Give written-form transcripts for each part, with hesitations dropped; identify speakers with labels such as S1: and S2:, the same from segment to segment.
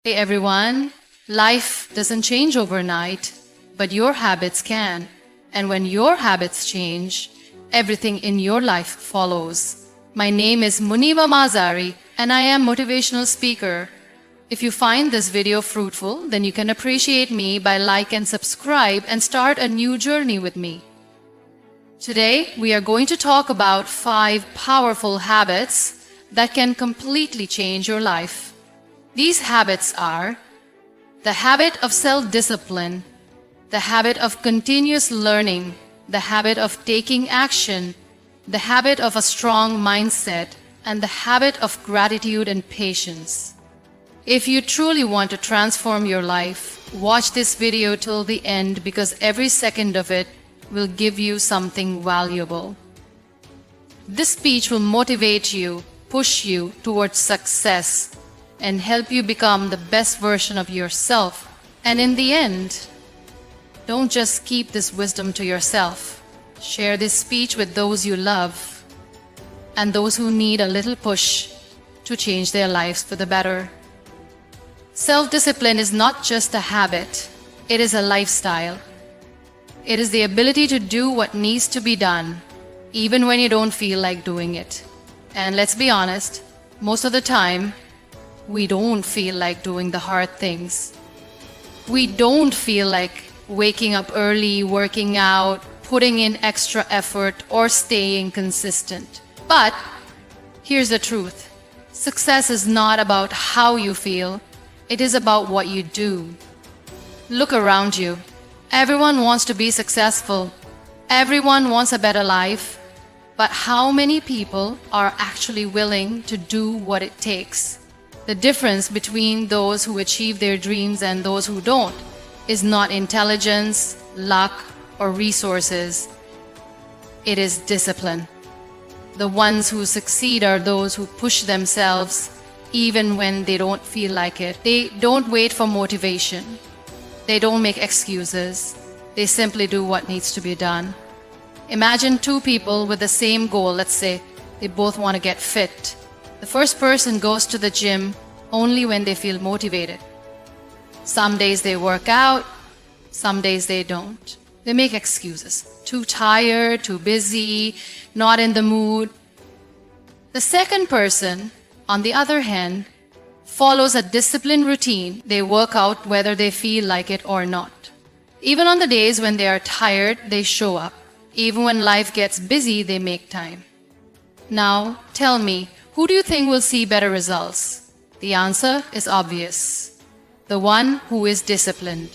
S1: Hey everyone, life doesn't change overnight, but your habits can. And when your habits change, everything in your life follows. My name is Muniba Mazari and I am motivational speaker. If you find this video fruitful, then you can appreciate me by like and subscribe and start a new journey with me. Today, we are going to talk about 5 powerful habits that can completely change your life. These habits are the habit of self-discipline, the habit of continuous learning, the habit of taking action, the habit of a strong mindset, and the habit of gratitude and patience. If you truly want to transform your life, watch this video till the end because every second of it will give you something valuable. This speech will motivate you, push you towards success, and help you become the best version of yourself. And in the end, don't just keep this wisdom to yourself. Share this speech with those you love and those who need a little push to change their lives for the better. Self-discipline is not just a habit, it is a lifestyle. It is the ability to do what needs to be done, even when you don't feel like doing it. And let's be honest, most of the time, we don't feel like doing the hard things. We don't feel like waking up early, working out, putting in extra effort, or staying consistent. But here's the truth. Success is not about how you feel. It is about what you do. Look around you. Everyone wants to be successful. Everyone wants a better life. But how many people are actually willing to do what it takes? The difference between those who achieve their dreams and those who don't is not intelligence, luck, or resources. It is discipline. The ones who succeed are those who push themselves even when they don't feel like it. They don't wait for motivation. They don't make excuses. They simply do what needs to be done. Imagine 2 people with the same goal. Let's say they both want to get fit. The first person goes to the gym only when they feel motivated. Some days they work out, some days they don't. They make excuses. Too tired, too busy, not in the mood. The second person, on the other hand, follows a disciplined routine. They work out whether they feel like it or not. Even on the days when they are tired, they show up. Even when life gets busy, they make time. Now, tell me, who do you think will see better results? The answer is obvious. The one who is disciplined.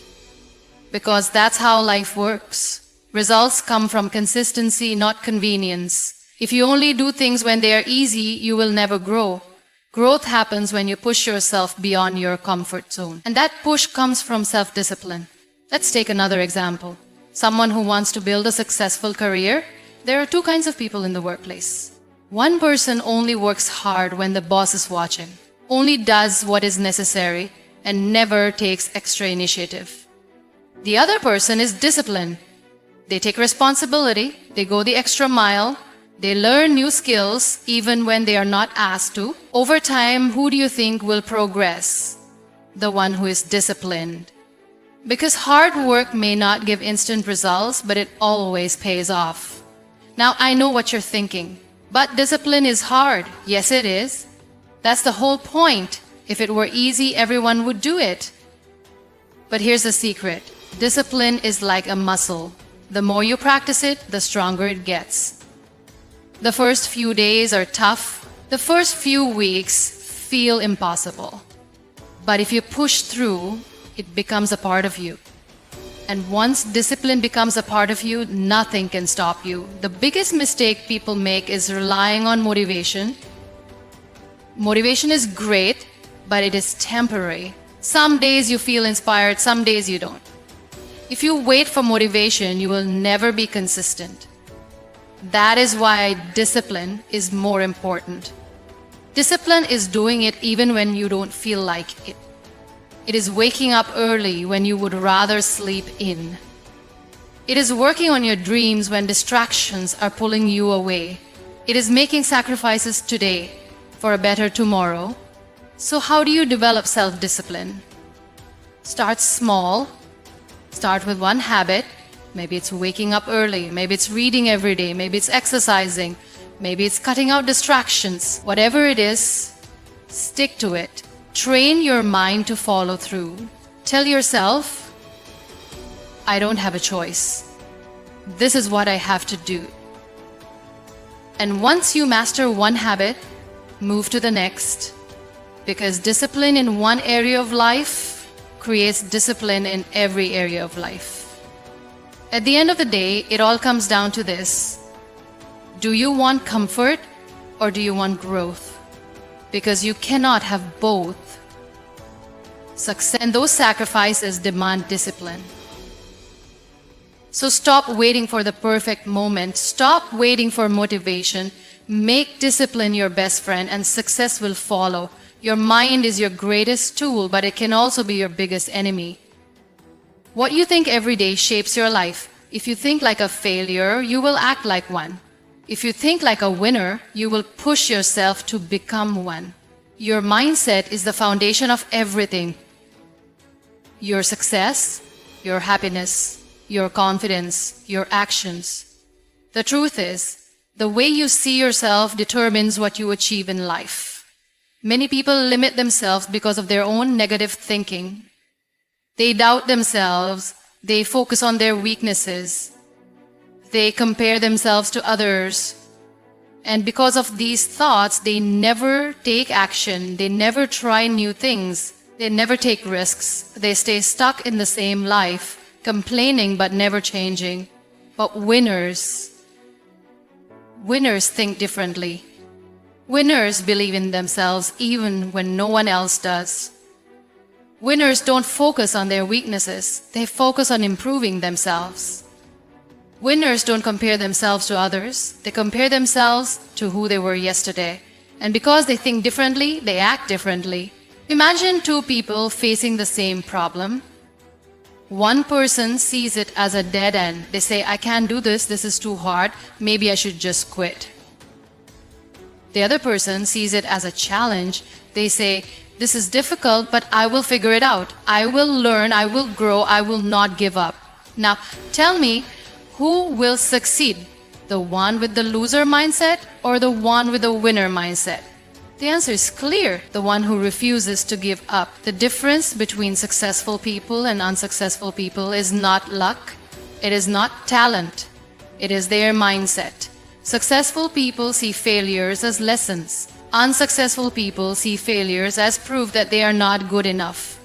S1: Because that's how life works. Results come from consistency, not convenience. If you only do things when they are easy, you will never grow. Growth happens when you push yourself beyond your comfort zone. And that push comes from self-discipline. Let's take another example. Someone who wants to build a successful career. There are 2 kinds of people in the workplace. One person only works hard when the boss is watching, only does what is necessary, and never takes extra initiative. The other person is disciplined. They take responsibility, they go the extra mile, they learn new skills even when they are not asked to. Over time, who do you think will progress? The one who is disciplined. Because hard work may not give instant results, but it always pays off. Now, I know what you're thinking. But discipline is hard. Yes, it is. That's the whole point. If it were easy, everyone would do it. But here's the secret. Discipline is like a muscle. The more you practice it, the stronger it gets. The first few days are tough. The first few weeks feel impossible. But if you push through, it becomes a part of you. And once discipline becomes a part of you, nothing can stop you. The biggest mistake people make is relying on motivation. Motivation is great, but it is temporary. Some days you feel inspired, some days you don't. If you wait for motivation, you will never be consistent. That is why discipline is more important. Discipline is doing it even when you don't feel like it. It is waking up early when you would rather sleep in. It is working on your dreams when distractions are pulling you away. It is making sacrifices today for a better tomorrow. So how do you develop self-discipline? Start small. Start with one habit. Maybe it's waking up early. Maybe it's reading every day. Maybe it's exercising. Maybe it's cutting out distractions. Whatever it is, stick to it. Train your mind to follow through. Tell yourself, I don't have a choice. This is what I have to do. And once you master one habit, move to the next. Because discipline in one area of life creates discipline in every area of life. At the end of the day, it all comes down to this. Do you want comfort or do you want growth? Because you cannot have both. Success and those sacrifices demand discipline. So stop waiting for the perfect moment. Stop waiting for motivation. Make discipline your best friend and success will follow. Your mind is your greatest tool, but it can also be your biggest enemy. What you think every day shapes your life. If you think like a failure, you will act like one. If you think like a winner, you will push yourself to become one. Your mindset is the foundation of everything. Your success, your happiness, your confidence, your actions. The truth is, the way you see yourself determines what you achieve in life. Many people limit themselves because of their own negative thinking. They doubt themselves. They focus on their weaknesses. They compare themselves to others. And because of these thoughts, they never take action. They never try new things. They never take risks. They stay stuck in the same life, complaining but never changing. But winners think differently. Winners believe in themselves even when no one else does. Winners don't focus on their weaknesses. They focus on improving themselves. Winners don't compare themselves to others. They compare themselves to who they were yesterday. And because they think differently, they act differently. Imagine two people facing the same problem. One person sees it as a dead end. They say, I can't do this. This is too hard. Maybe I should just quit. The other person sees it as a challenge. They say, this is difficult, but I will figure it out. I will learn, I will grow, I will not give up. Now, tell me, who will succeed? The one with the loser mindset or the one with the winner mindset? The answer is clear. The one who refuses to give up. The difference between successful people and unsuccessful people is not luck. It is not talent. It is their mindset. Successful people see failures as lessons. Unsuccessful people see failures as proof that they are not good enough.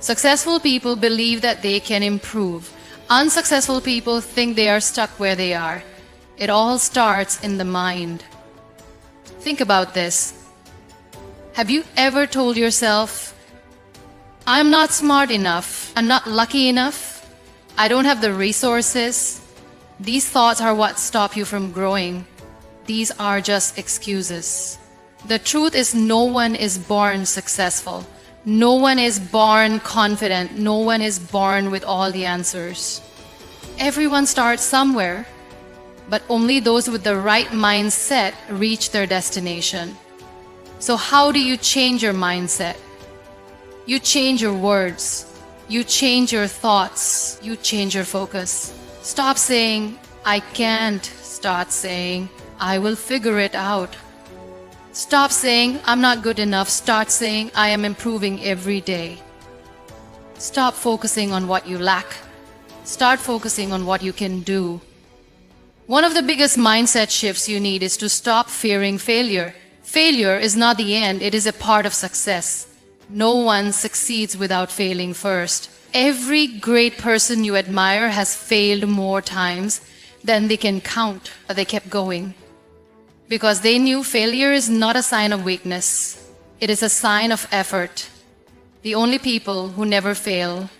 S1: Successful people believe that they can improve. Unsuccessful people think they are stuck where they are. It all starts in the mind. Think about this. Have you ever told yourself, I'm not smart enough, I'm not lucky enough, I don't have the resources? These thoughts are what stop you from growing. These are just excuses. The truth is no one is born successful. No one is born confident. No one is born with all the answers. Everyone starts somewhere, but only those with the right mindset reach their destination. So how do you change your mindset? You change your words. You change your thoughts. You change your focus. Stop saying, I can't. Start saying, I will figure it out. Stop saying, I'm not good enough. Start saying, I am improving every day. Stop focusing on what you lack. Start focusing on what you can do. One of the biggest mindset shifts you need is to stop fearing failure. Failure is not the end, it is a part of success. No one succeeds without failing first. Every great person you admire has failed more times than they can count, but they kept going. Because they knew failure is not a sign of weakness. It is a sign of effort. The only people who never fail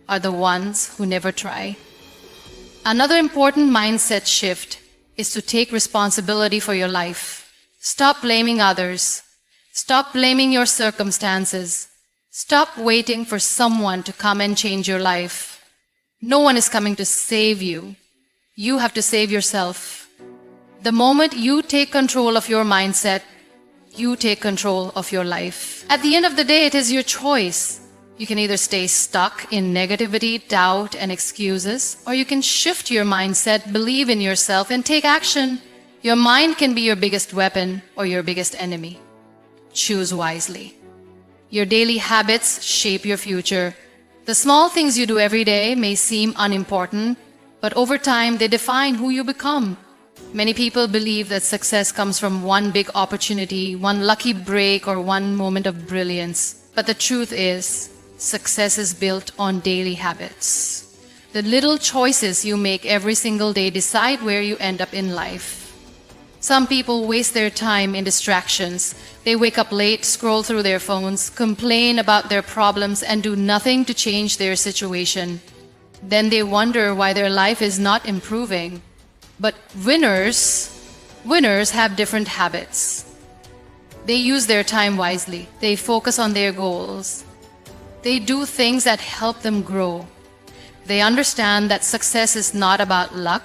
S1: are the ones who never try. Another important mindset shift is to take responsibility for your life. Stop blaming others. Stop blaming your circumstances. Stop waiting for someone to come and change your life. No one is coming to save you. You have to save yourself. The moment you take control of your mindset, You take control of your life. At the end of the day, it is your choice. You can either stay stuck in negativity, doubt, and excuses, or you can shift your mindset, believe in yourself, and take action. Your mind can be your biggest weapon or your biggest enemy. Choose wisely. Your daily habits shape your future. The small things you do every day may seem unimportant, but over time they define who you become. Many people believe that success comes from one big opportunity, one lucky break, or one moment of brilliance. But the truth is, success is built on daily habits. The little choices you make every single day decide where you end up in life. Some people waste their time in distractions. They wake up late, scroll through their phones, complain about their problems, and do nothing to change their situation. Then they wonder why their life is not improving. But winners have different habits. They use their time wisely. They focus on their goals. They do things that help them grow. They understand that success is not about luck,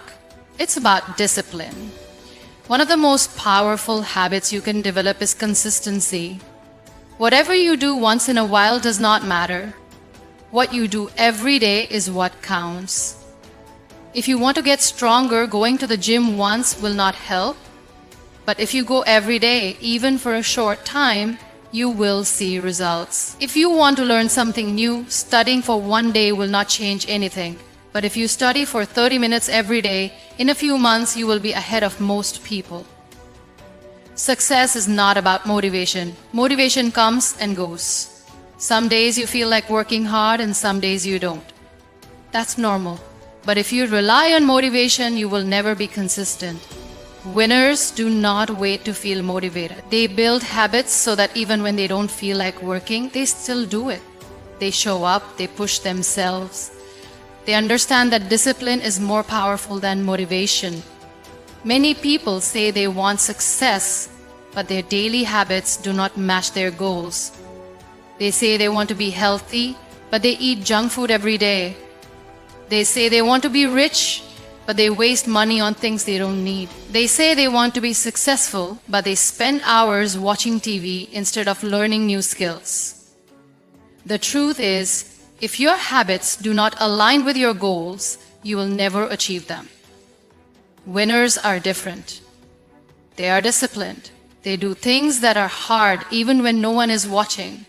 S1: it's about discipline. One of the most powerful habits you can develop is consistency. Whatever you do once in a while does not matter. What you do every day is what counts. If you want to get stronger, going to the gym once will not help. But if you go every day, even for a short time, you will see results. If you want to learn something new, studying for one day will not change anything. But if you study for 30 minutes every day, in a few months you will be ahead of most people. Success is not about motivation. Motivation comes and goes. Some days you feel like working hard and some days you don't. That's normal. But if you rely on motivation, you will never be consistent. Winners do not wait to feel motivated. They build habits so that even when they don't feel like working, they still do it. They show up, they push themselves. They understand that discipline is more powerful than motivation. Many people say they want success, but their daily habits do not match their goals. They say they want to be healthy, but they eat junk food every day. They say they want to be rich, but they waste money on things they don't need. They say they want to be successful, but they spend hours watching TV instead of learning new skills. The truth is, if your habits do not align with your goals, you will never achieve them. Winners are different. They are disciplined. They do things that are hard even when no one is watching.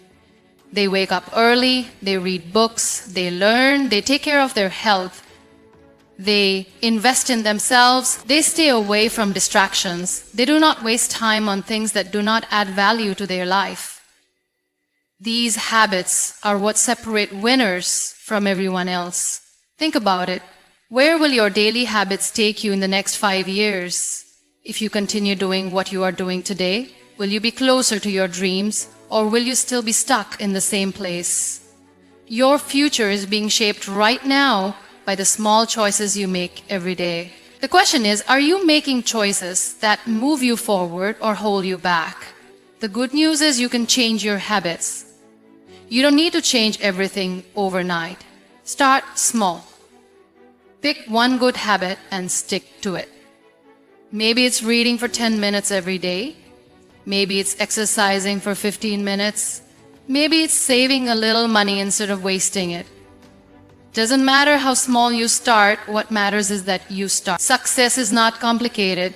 S1: They wake up early, they read books, they learn, they take care of their health. They invest in themselves. They stay away from distractions. They do not waste time on things that do not add value to their life. These habits are what separate winners from everyone else. Think about it. Where will your daily habits take you in the next 5 years? If you continue doing what you are doing today, will you be closer to your dreams, or will you still be stuck in the same place? Your future is being shaped right now by the small choices you make every day. The question is, are you making choices that move you forward or hold you back? The good news is you can change your habits. You don't need to change everything overnight. Start small. Pick one good habit and stick to it. Maybe it's reading for 10 minutes every day. Maybe it's exercising for 15 minutes. Maybe it's saving a little money instead of wasting it. Doesn't matter how small you start, what matters is that you start. Success is not complicated.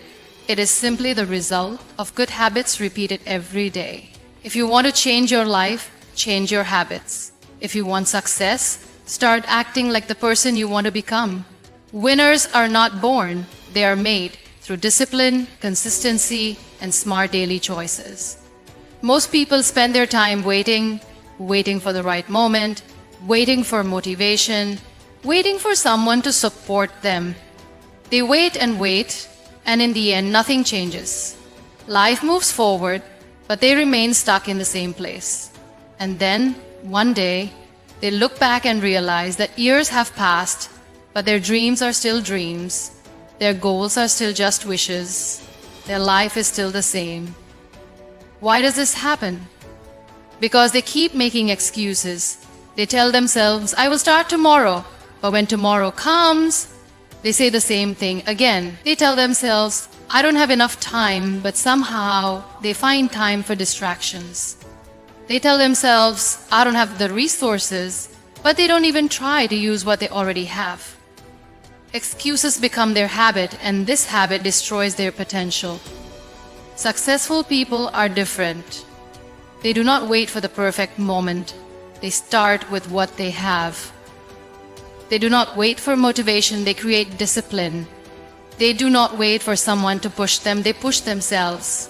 S1: It is simply the result of good habits repeated every day. If you want to change your life, change your habits. If you want success, start acting like the person you want to become. Winners are not born, they are made through discipline, consistency, and smart daily choices. Most people spend their time waiting for the right moment, waiting for motivation, waiting for someone to support them. They wait, and in the end, nothing changes. Life moves forward, but they remain stuck in the same place. And then, one day, they look back and realize that years have passed, but their dreams are still dreams. Their goals are still just wishes. Their life is still the same. Why does this happen? Because they keep making excuses. They tell themselves, I will start tomorrow. But when tomorrow comes, they say the same thing again. They tell themselves, I don't have enough time, but somehow they find time for distractions. They tell themselves, I don't have the resources, but they don't even try to use what they already have. Excuses become their habit, and this habit destroys their potential. Successful people are different. They do not wait for the perfect moment. They start with what they have. They do not wait for motivation, they create discipline. They do not wait for someone to push them, they push themselves.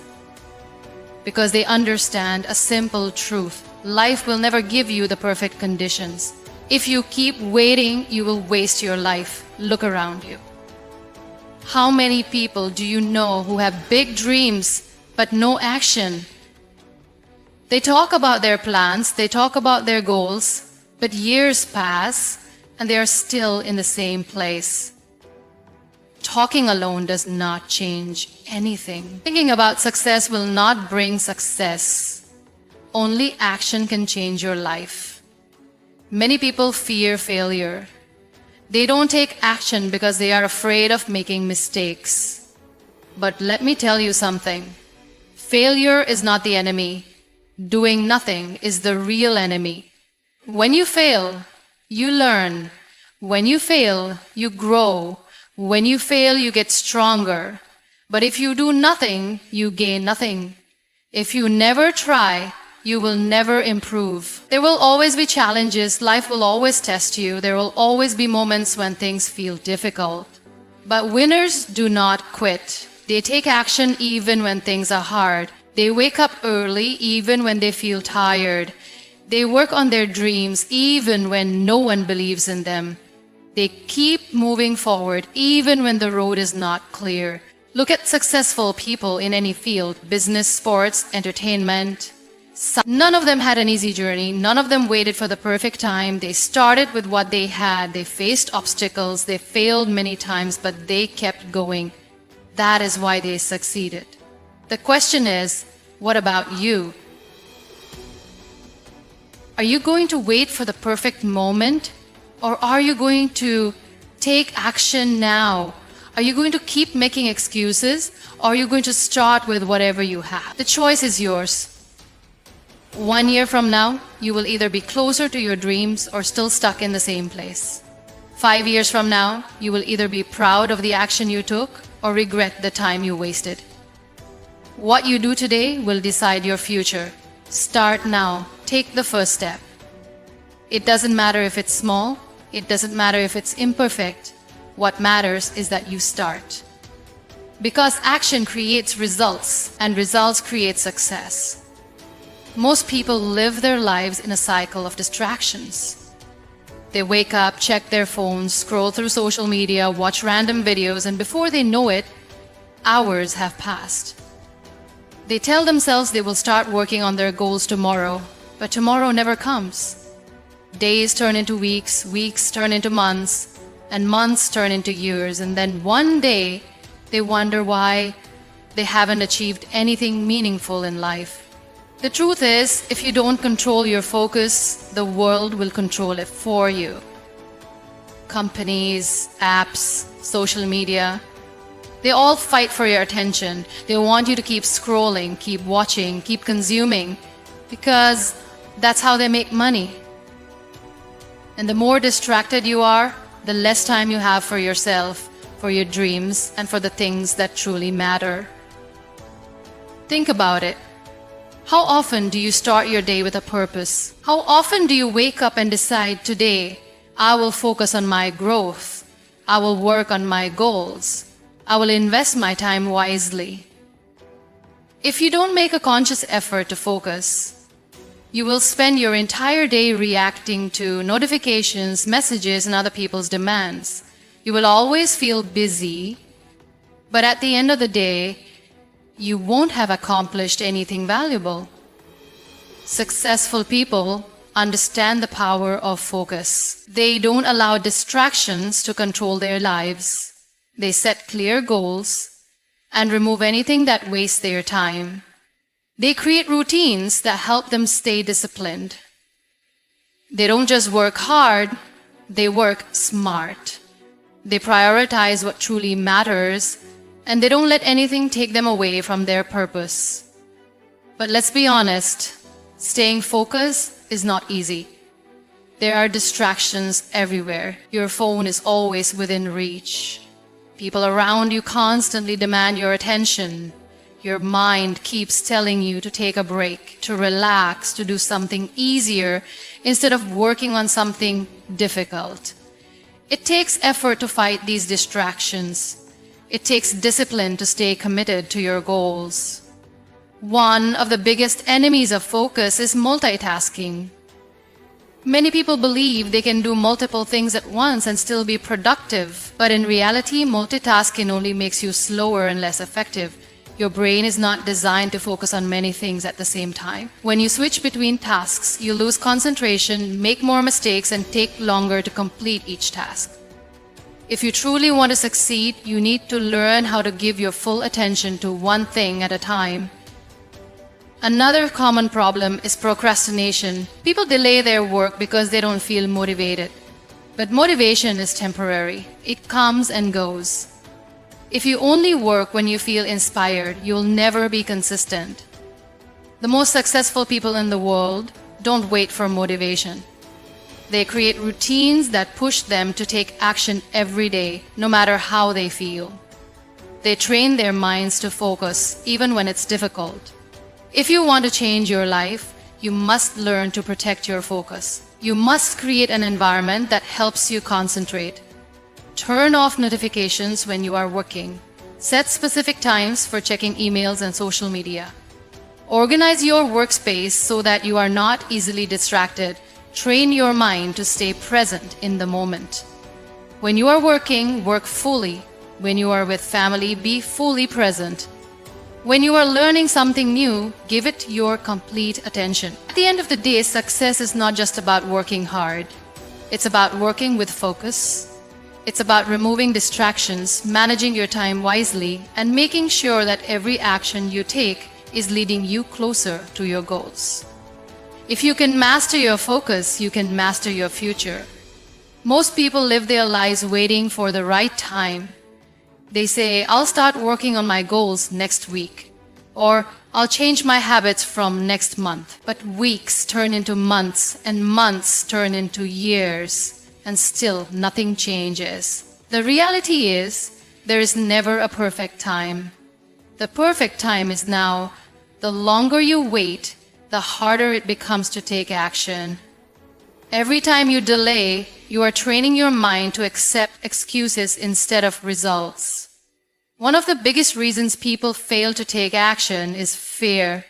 S1: Because they understand a simple truth. Life will never give you the perfect conditions. If you keep waiting, you will waste your life. Look around you. How many people do you know who have big dreams but no action? They talk about their plans, they talk about their goals, but years pass and they are still in the same place. Talking alone does not change anything. Thinking about success will not bring success. Only action can change your life. Many people fear failure. They don't take action because they are afraid of making mistakes. But let me tell you something. Failure is not the enemy. Doing nothing is the real enemy. When you fail, you learn. When you fail, you grow. When you fail, you get stronger. But if you do nothing, you gain nothing. If you never try, you will never improve. There will always be challenges. Life will always test you. There will always be moments when things feel difficult. But winners do not quit. They take action even when things are hard. They wake up early even when they feel tired. They work on their dreams even when no one believes in them. They keep moving forward even when the road is not clear. Look at successful people in any field, business, sports, entertainment. None of them had an easy journey. None of them waited for the perfect time. They started with what they had. They faced obstacles. They failed many times, but they kept going. That is why they succeeded. The question is, what about you? Are you going to wait for the perfect moment? Or are you going to take action now? Are you going to keep making excuses? Or are you going to start with whatever you have? The choice is yours. 1 year from now, you will either be closer to your dreams or still stuck in the same place. 5 years from now, you will either be proud of the action you took or regret the time you wasted. What you do today will decide your future. Start now. Take the first step. It doesn't matter if it's small. It doesn't matter if it's imperfect. What matters is that you start. Because action creates results, and results create success. Most people live their lives in a cycle of distractions. They wake up, check their phones, scroll through social media, watch random videos, and before they know it, hours have passed. They tell themselves they will start working on their goals tomorrow, but tomorrow never comes. Days turn into weeks, weeks turn into months, and months turn into years, and then one day they wonder why they haven't achieved anything meaningful in life. The truth is, if you don't control your focus, the world will control it for you. Companies, apps, social media, they all fight for your attention. They want you to keep scrolling, keep watching, keep consuming, because that's how they make money. And the more distracted you are, the less time you have for yourself, for your dreams, and for the things that truly matter. Think about it. How often do you start your day with a purpose? How often do you wake up and decide, today, I will focus on my growth. I will work on my goals. I will invest my time wisely. If you don't make a conscious effort to focus, you will spend your entire day reacting to notifications, messages, and other people's demands. You will always feel busy, but at the end of the day, you won't have accomplished anything valuable. Successful people understand the power of focus. They don't allow distractions to control their lives. They set clear goals and remove anything that wastes their time. They create routines that help them stay disciplined. They don't just work hard, they work smart. They prioritize what truly matters and they don't let anything take them away from their purpose. But let's be honest, staying focused is not easy. There are distractions everywhere. Your phone is always within reach. People around you constantly demand your attention. Your mind keeps telling you to take a break, to relax, to do something easier instead of working on something difficult. It takes effort to fight these distractions. It takes discipline to stay committed to your goals. One of the biggest enemies of focus is multitasking. Many people believe they can do multiple things at once and still be productive, but in reality, multitasking only makes you slower and less effective. Your brain is not designed to focus on many things at the same time. When you switch between tasks, you lose concentration, make more mistakes, and take longer to complete each task. If you truly want to succeed, you need to learn how to give your full attention to one thing at a time. Another common problem is procrastination. People delay their work because they don't feel motivated. But motivation is temporary. It comes and goes. If you only work when you feel inspired, you'll never be consistent. The most successful people in the world don't wait for motivation. They create routines that push them to take action every day, no matter how they feel. They train their minds to focus, even when it's difficult. If you want to change your life, you must learn to protect your focus. You must create an environment that helps you concentrate. Turn off notifications when you are working. Set specific times for checking emails and social media. Organize your workspace so that you are not easily distracted. Train your mind to stay present in the moment. When you are working, work fully. When you are with family, be fully present. When you are learning something new, give it your complete attention. At the end of the day, success is not just about working hard. It's about working with focus. It's about removing distractions, managing your time wisely, and making sure that every action you take is leading you closer to your goals. If you can master your focus, you can master your future. Most people live their lives waiting for the right time. They say, I'll start working on my goals next week, or I'll change my habits from next month. But weeks turn into months, and months turn into years, and still nothing changes. The reality is, there is never a perfect time. The perfect time is now. The longer you wait, the harder it becomes to take action. Every time you delay, you are training your mind to accept excuses instead of results. One of the biggest reasons people fail to take action is fear.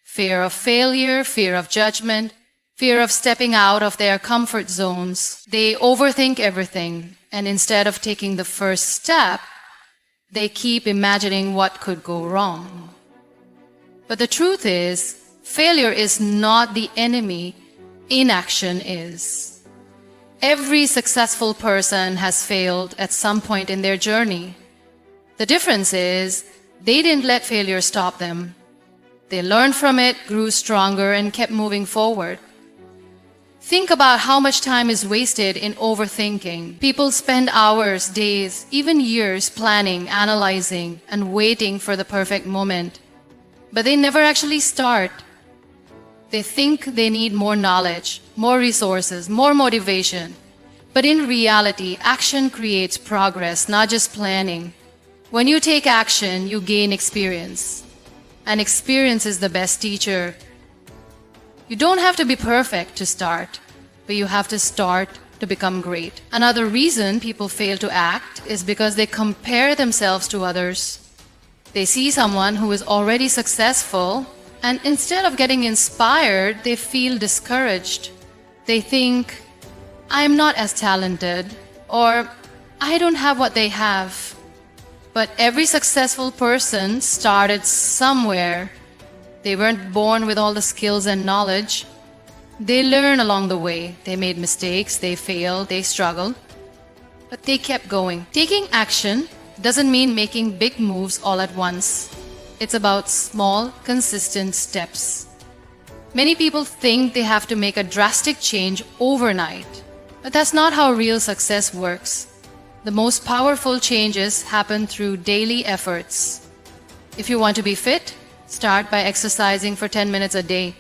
S1: Fear of failure, fear of judgment, fear of stepping out of their comfort zones. They overthink everything, and instead of taking the first step, they keep imagining what could go wrong. But the truth is, failure is not the enemy. Inaction is. Every successful person has failed at some point in their journey. The difference is, they didn't let failure stop them. They learned from it, grew stronger, and kept moving forward. Think about how much time is wasted in overthinking. People spend hours, days, even years planning, analyzing, and waiting for the perfect moment. But they never actually start. They think they need more knowledge, more resources, more motivation. But in reality, action creates progress, not just planning. When you take action, you gain experience. And experience is the best teacher. You don't have to be perfect to start, but you have to start to become great. Another reason people fail to act is because they compare themselves to others. They see someone who is already successful, and instead of getting inspired, they feel discouraged. They think, I'm not as talented, or I don't have what they have. But every successful person started somewhere. They weren't born with all the skills and knowledge. They learned along the way. They made mistakes, they failed, they struggled. But they kept going. Taking action doesn't mean making big moves all at once. It's about small, consistent steps. Many people think they have to make a drastic change overnight, but that's not how real success works. The most powerful changes happen through daily efforts. If you want to be fit, start by exercising for 10 minutes a day.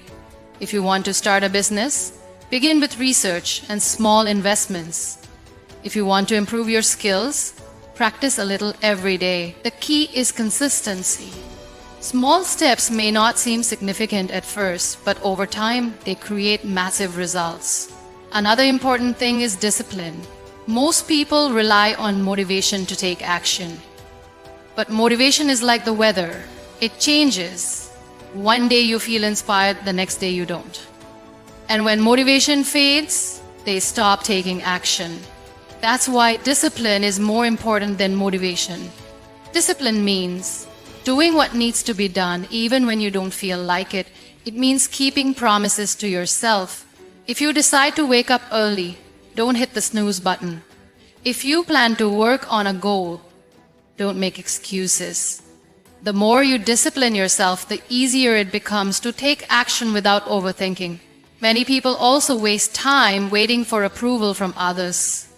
S1: If you want to start a business, begin with research and small investments. If you want to improve your skills, practice a little every day. The key is consistency. Small steps may not seem significant at first, but over time, they create massive results. Another important thing is discipline. Most people rely on motivation to take action. But motivation is like the weather. It changes. One day you feel inspired, the next day you don't. And when motivation fades, they stop taking action. That's why discipline is more important than motivation. Discipline means doing what needs to be done even when you don't feel like it. It means keeping promises to yourself. If you decide to wake up early, don't hit the snooze button. If you plan to work on a goal, don't make excuses. The more you discipline yourself, the easier it becomes to take action without overthinking. Many people also waste time waiting for approval from others.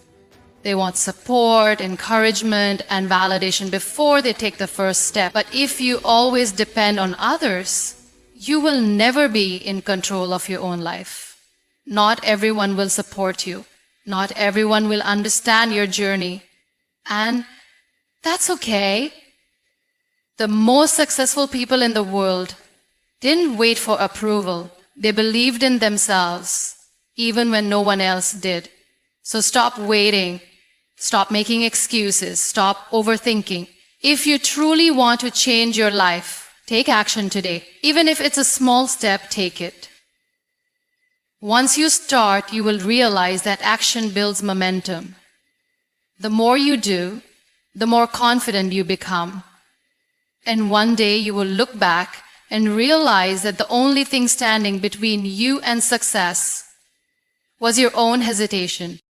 S1: They want support, encouragement, and validation before they take the first step. But if you always depend on others, you will never be in control of your own life. Not everyone will support you. Not everyone will understand your journey. And that's okay. The most successful people in the world didn't wait for approval. They believed in themselves, even when no one else did. So stop waiting. Stop making excuses. Stop overthinking. If you truly want to change your life, take action today. Even if it's a small step, take it. Once you start, you will realize that action builds momentum. The more you do, the more confident you become. And one day you will look back and realize that the only thing standing between you and success was your own hesitation.